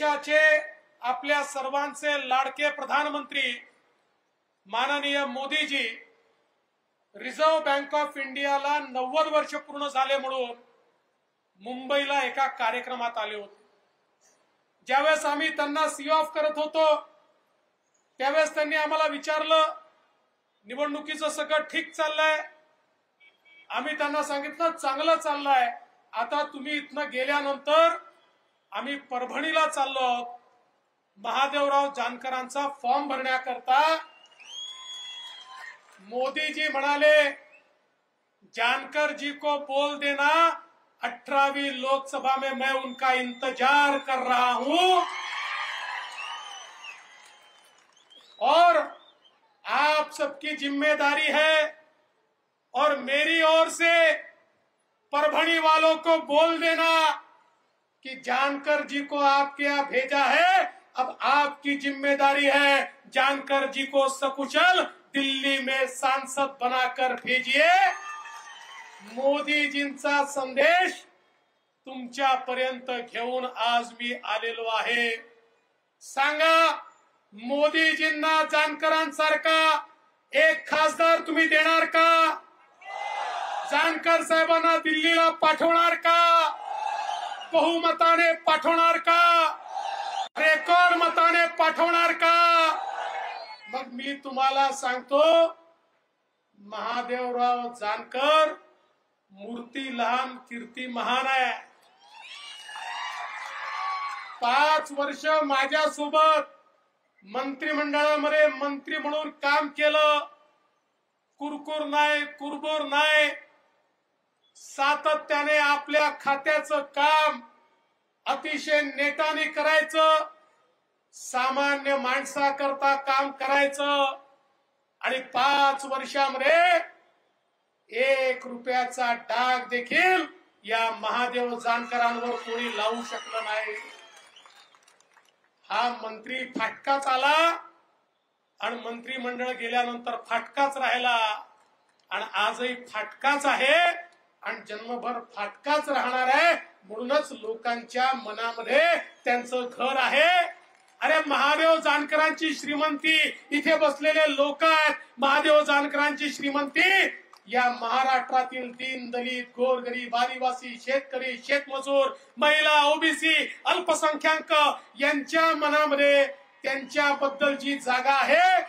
देशाचे आपल्या सर्वांचे लाडके प्रधानमंत्री माननीय मोदीजी रिझर्व्ह बँक ऑफ इंडियाला 90 वर्ष पूर्ण झाले म्हणून मुंबईला एका कार्यक्रमात आले होते। ज्यावेळेस आम्ही त्यांना सी ऑफ करत होतो त्यावेळेस त्यांनी आम्हाला विचारलं निवडणुकीचं सगळं ठीक चाललंय। आम्ही त्यांना सांगितलं चांगलं चाललंय, आता तुम्ही इथनं गेल्यानंतर आम्ही परभणीला चाललो आहोत महादेवराव जानकरांचा फॉर्म भरण्याकरता। मोदी जी म्हणाले जानकर जी को बोल देना 18वीं लोकसभा में मैं उनका इंतजार कर रहा हूं और आप सबकी जिम्मेदारी है और मेरी ओर से परभणी वालों को बोल देना कि जानकर जी को आपके यहाँ भेजा है, अब आपकी जिम्मेदारी है जानकर जी को सकुशल दिल्ली में सांसद बनाकर भेजिए। मोदीजींचा संदेश तुमच्यापर्यंत घेऊन आज मी आलेलो आहे। सांगा मोदीजींना जानकरांसारखा एक खासदार तुम्ही देणार का? जानकर साहेबांना दिल्लीला पाठवणार का? बहुमताने पाठवणार का? रेकॉर्ड मताने पाठवणार का? मग मी तुम्हाला सांगतो महादेवराव जानकर मूर्ती लहान कीर्ती महान आहे। 5 वर्ष माझ्यासोबत मंत्रिमंडळामध्ये मंत्री म्हणून काम केलं। कुरकुर नाही कुरबुर नाही, सातत्याने आपल्या खात्याचं काम अतिशय नेटाने करायचं, सामान्य माणसाकरता काम करायचं आणि 5 वर्षामध्ये 1 रुपयाचा डाग देखील या महादेव जानकरांवर कोणी लावू शकलं नाही। हा मंत्री फाटकाच आला आणि मंत्रिमंडळ गेल्यानंतर फाटकाच राहिला आणि आजही फाटकाच आहे आणि जन्मभर फाटकाच राहणार आहे। म्हणूनच लोकांच्या मनामध्ये त्यांचं घर आहे। अरे महादेव जानकरांची श्रीमंती इथे बसलेले लोक आहेत, महादेव जानकरांची श्रीमंती या महाराष्ट्रातील दीन दलित गोरगरीब आदिवासी शेतकरी शेतमजूर महिला ओबीसी अल्पसंख्याक यांच्या मनामध्ये त्यांच्याबद्दल जी जागा आहे